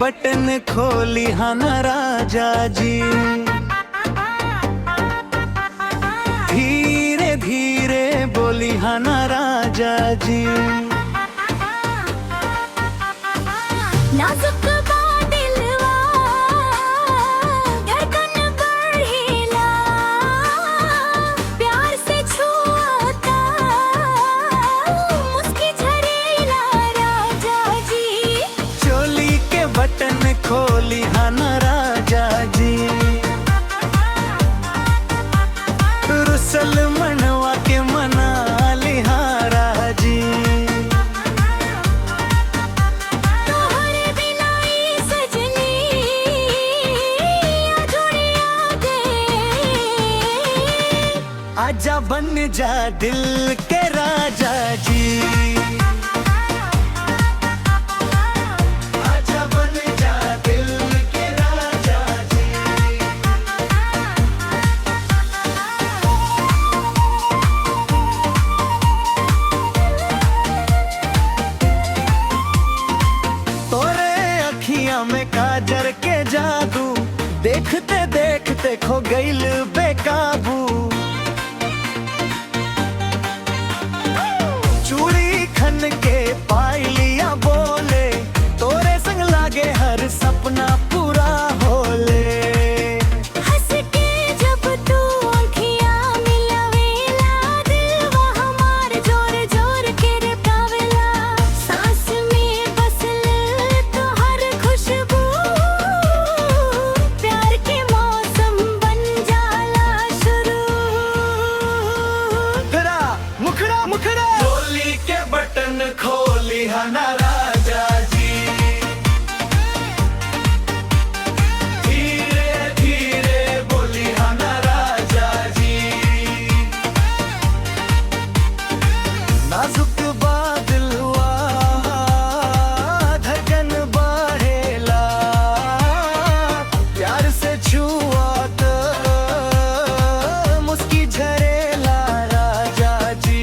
Button खोली हाँ ना राजा जी। धीरे धीरे बोली हाँ ना राजा जी। नाजुक दिलवा धड़कन बढ़ेला, प्यार से छुआता मुस्की झरेला राजा जी। चोली के बटन खोली हाँ ना राजा जी। रुसल मनवा के मना लिहारा जी। तोहरे बिना ई सजनी अधूरिया गे। आजा बन जा दिल के राजा जी। आजा बन जा दिल के राजा जी। तोरे अखियां में काजर के जादू, देखते देखते खो गइल बेकाबू। चूड़ी खन के पायलिया बोले, तोरे संग लागे हर सपना पूरा होले। हंस के जब तू आँखियाँ मिलावेला, दिलवा हमार जोर जोर के रटावेला। सांस में बसल तोहर खुशबू, प्यार के मौसम बन जाला शुरू। मुखड़ा मुखड़ा मुखड़ा चोली के बटन खोली हाँ ना राजा जी। धीरे धीरे बोली हाँ ना राजा जी। नाजुक दिलवा धड़कन बढ़ेला, प्यार से छुआत मुस्की झरेला राजा जी।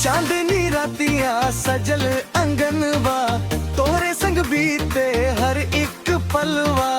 चांदनी रातियां सजल अंगनवा, तोरे संग बीते हर एक पलवा।